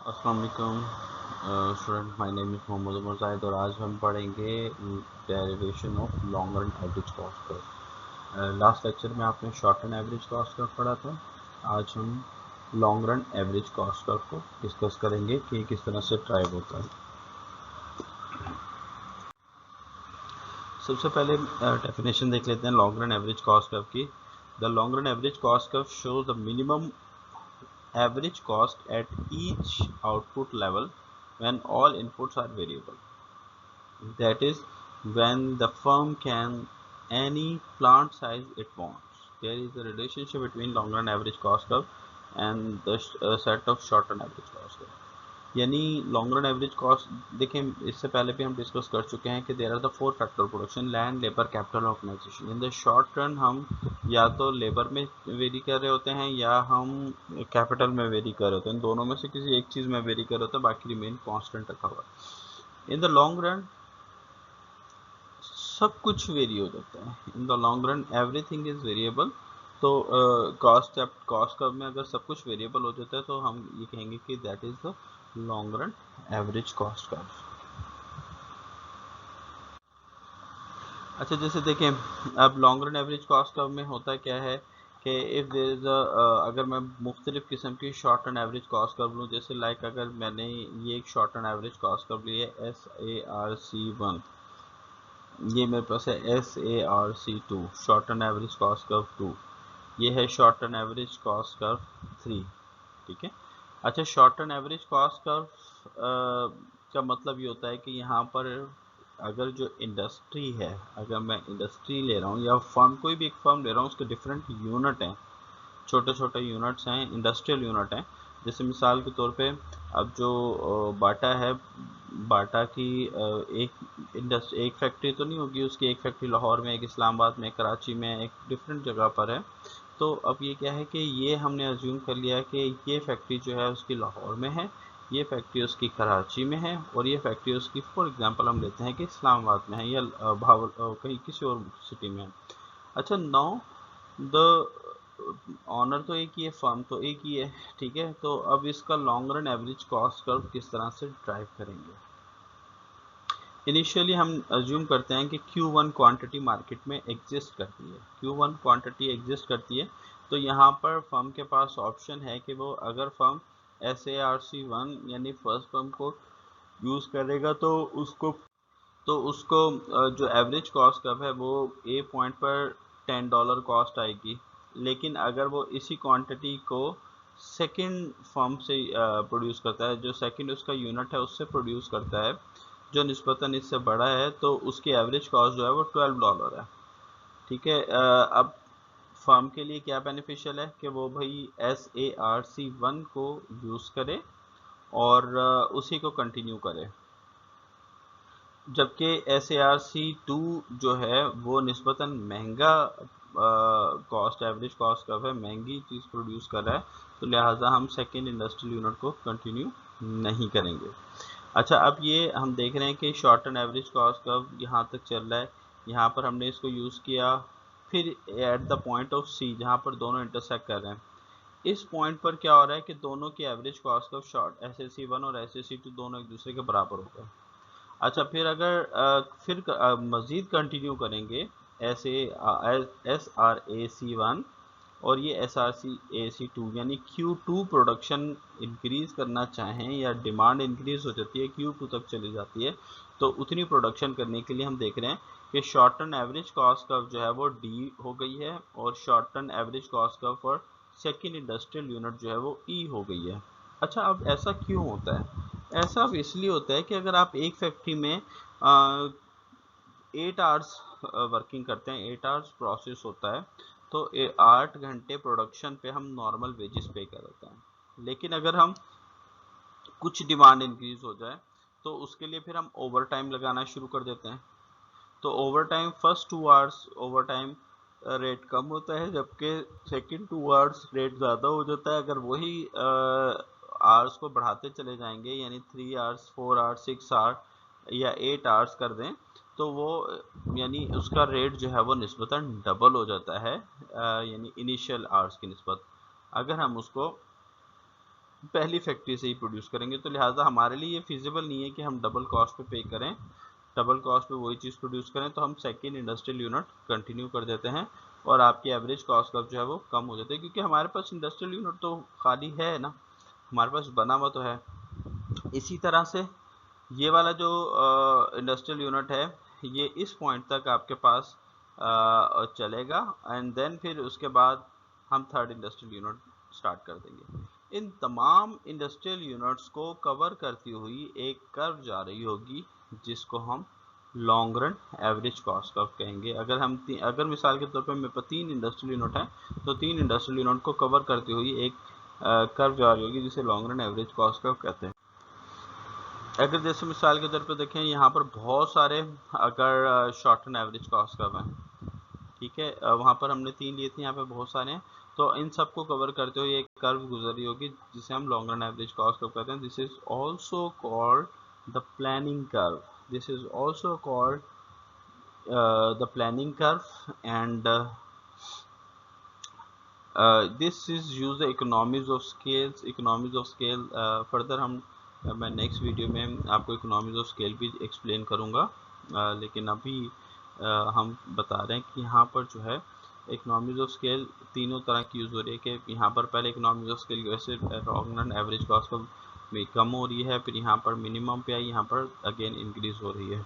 अस्सलाम वालेकुम student, my name is Mohammad Umar Zahid और आज हम पढ़ेंगे derivation of long run average cost curve. Last lecture में आपने short run average cost curve पढ़ा था। आज हम long run average cost curve को डिस्कस करेंगे कि किस तरह से ड्राइव होता है। सबसे पहले डेफिनेशन देख लेते हैं long run average cost curve की। The long run average cost curve shows the minimum average cost at each output level when all inputs are variable. That is, when the firm can any plant size it wants. There is a relationship between long run average cost curve and the set of short run average cost curve. यानी long run average cost देखें, इससे पहले भी हम discuss कर चुके हैं कि there are the four factor: production, land, labour, capital, organisation. In the short run हम या तो लेबर में वेरी कर रहे होते हैं या हम कैपिटल में वेरी कर रहे होते हैं। दोनों में से किसी एक चीज़ में वेरी कर रहे होते हैं, बाकी रिमेन कांस्टेंट रखा हुआ है। इन द लॉन्ग रन सब कुछ वेरी हो जाता है। In the long run everything is variable. तो कॉस्ट कर्व में अगर सब कुछ वेरिएबल हो जाता है तो हम ये कहेंगे कि that is the long run average cost curve. अच्छा, जैसे देखें, अब long run average cost curve में होता क्या है कि इफ़ देयर इज़ अगर मैं मुख्तलिफ किस्म की short run average cost curve लूँ, जैसे लाइक अगर मैंने ये एक short run average cost curve ली है SARC1, ये मेरे पास है SARC2 short term average cost curve 2, ये है short term average cost curve 3। ठीक है। अच्छा, short term average cost curve का मतलब ये होता है कि यहाँ पर अगर जो इंडस्ट्री है, अगर मैं इंडस्ट्री ले रहा हूँ या फर्म, कोई भी एक फर्म ले रहा हूँ, उसके डिफरेंट यूनिट हैं, छोटे छोटे यूनिट्स हैं, इंडस्ट्रियल यूनिट हैं। जैसे मिसाल के तौर पे अब जो बाटा है, बाटा की एक फैक्ट्री तो नहीं होगी, उसकी एक फैक्ट्री लाहौर में, एक इस्लामाबाद में, कराची में, एक डिफरेंट जगह पर है। तो अब ये क्या है कि ये हमने अज्यूम कर लिया कि ये फैक्ट्री जो है उसकी लाहौर में है, ये फैक्ट्री उसकी कराची में है, और ये फैक्ट्री उसकी फॉर एग्जांपल हम लेते हैं कि इस्लामाबाद में है या कहीं किसी और सिटी में है। अच्छा, नाउ द ऑनर तो एक ही है, फर्म तो एक ही है। ठीक है, तो अब इसका long run average cost curve किस तरह से ड्राइव करेंगे। इनिशियली हम अज्यूम करते हैं कि Q1 क्वांटिटी मार्केट में एग्जिस्ट करती है, Q1 क्वांटिटी एग्जिस्ट करती है। तो यहाँ पर फर्म के पास ऑप्शन है कि वो अगर फर्म SARC1 यानी फर्स्ट फर्म को यूज़ करेगा तो उसको जो एवरेज कॉस्ट कर्व है वो ए पॉइंट पर $10 कॉस्ट आएगी। लेकिन अगर वो इसी क्वांटिटी को सेकंड फर्म से प्रोड्यूस करता है, जो सेकंड उसका यूनिट है उससे प्रोड्यूस करता है, जो निस्बतन इससे बड़ा है, तो उसकी एवरेज कॉस्ट जो है वो $12 है। ठीक है। अब फर्म के लिए क्या बेनिफिशियल है कि वो भाई SARC1 को यूज़ करे और उसी को कंटिन्यू करे, जबकि SARC2 जो है वो निस्बतन महंगा कॉस्ट एवरेज कॉस्ट कर्व है, महंगी चीज़ प्रोड्यूस कर रहा है, तो लिहाजा हम सेकेंड इंडस्ट्रियल यूनिट को कंटिन्यू नहीं करेंगे। अच्छा, अब ये हम देख रहे हैं कि short term average cost curve यहाँ तक चल रहा है, यहाँ पर हमने इसको यूज़ किया, फिर at the point of C जहाँ पर दोनों इंटरसेक्ट कर रहे हैं, इस पॉइंट पर क्या हो रहा है कि दोनों की average cost curve short SAC1 और SAC2 दोनों एक दूसरे के बराबर हो गए। अच्छा, फिर अगर फिर मज़ीद कंटिन्यू करेंगे SRAC1 और ये SRAC2, यानी Q2 प्रोडक्शन इंक्रीज़ करना चाहें या डिमांड इंक्रीज़ हो जाती है, Q2 तक चली जाती है, तो उतनी प्रोडक्शन करने के लिए हम देख रहे हैं कि short term average cost curve जो है वो D हो गई है और short term average cost curve for second industrial unit जो है वो E हो गई है। अच्छा, अब ऐसा क्यों होता है? ऐसा अब इसलिए होता है कि अगर आप एक फैक्ट्री में 8 आवर्स वर्किंग करते हैं, 8 आवर्स प्रोसेस होता है, तो 8 घंटे प्रोडक्शन पे हम नॉर्मल वेजेस पे कर देते हैं। लेकिन अगर हम कुछ डिमांड इंक्रीज हो जाए तो उसके लिए फिर हम ओवर टाइम लगाना शुरू कर देते हैं। तो overtime first 2 hours overtime rate कम होता है, जबकि सेकंड 2 आवर्स रेट ज़्यादा हो जाता है। अगर वही आवर्स को बढ़ाते चले जाएंगे, यानी 3 आवर्स 4 आवर्स 6 आवर या 8 आवर्स कर दें, तो वो यानी उसका रेट जो है वो निस्बतन डबल हो जाता है, यानी इनिशियल आवर्स की निस्बत। अगर हम उसको पहली फैक्ट्री से ही प्रोड्यूस करेंगे, तो लिहाजा हमारे लिए ये फिजिबल नहीं है कि हम डबल कॉस्ट पे करें, डबल कॉस्ट पे वही चीज़ प्रोड्यूस करें। तो हम सेकेंड इंडस्ट्रियल यूनिट कंटिन्यू कर देते हैं और आपकी एवरेज कॉस्ट कर्व जो है वो कम हो जाता है, क्योंकि हमारे पास इंडस्ट्रियल यूनिट तो खाली है ना, हमारे पास बना हुआ तो है। इसी तरह से ये वाला जो इंडस्ट्रियल यूनिट है ये इस पॉइंट तक आपके पास चलेगा, एंड देन फिर उसके बाद हम थर्ड इंडस्ट्रियल यूनिट स्टार्ट कर देंगे। इन तमाम इंडस्ट्रियल यूनिट्स को कवर करती हुई एक कर्व जा रही होगी जिसको हम long run average cost curve कहेंगे। अगर मिसाल के तौर पर मेरे पास 3 इंडस्ट्रियल यूनिट है, तो 3 इंडस्ट्रियल यूनिट को कवर करती हुई एक कर्व जा रही होगी जिसे long run average cost curve कहते हैं। अगर जैसे मिसाल के तौर पर देखें यहाँ पर बहुत सारे अगर short run average cost curve हैं, ठीक है, वहाँ पर हमने 3 लिए थे, यहाँ पे बहुत सारे हैं, तो इन सबको कवर करते हुए एक कर्व गुजर रही होगी जिसे हम long run average cost curve कहते हैं। This is also called the planning curve, this is also called the planning curve, and this is use the economies of scale further हम मैं नेक्स्ट वीडियो में आपको इकोनॉमीज ऑफ स्केल भी explain करूँगा, लेकिन अभी हम बता रहे हैं कि यहाँ पर जो है इकोनॉमीज ऑफ स्केल तीनों तरह की यूज़ हो रही है। कि यहाँ पर पहले इकोनॉमीज ऑफ स्केल की वजह से लॉन्ग रन एवरेज कॉस्ट कम हो रही है, फिर यहाँ पर मिनिमम पे आई, यहाँ पर अगेन इंक्रीज हो रही है।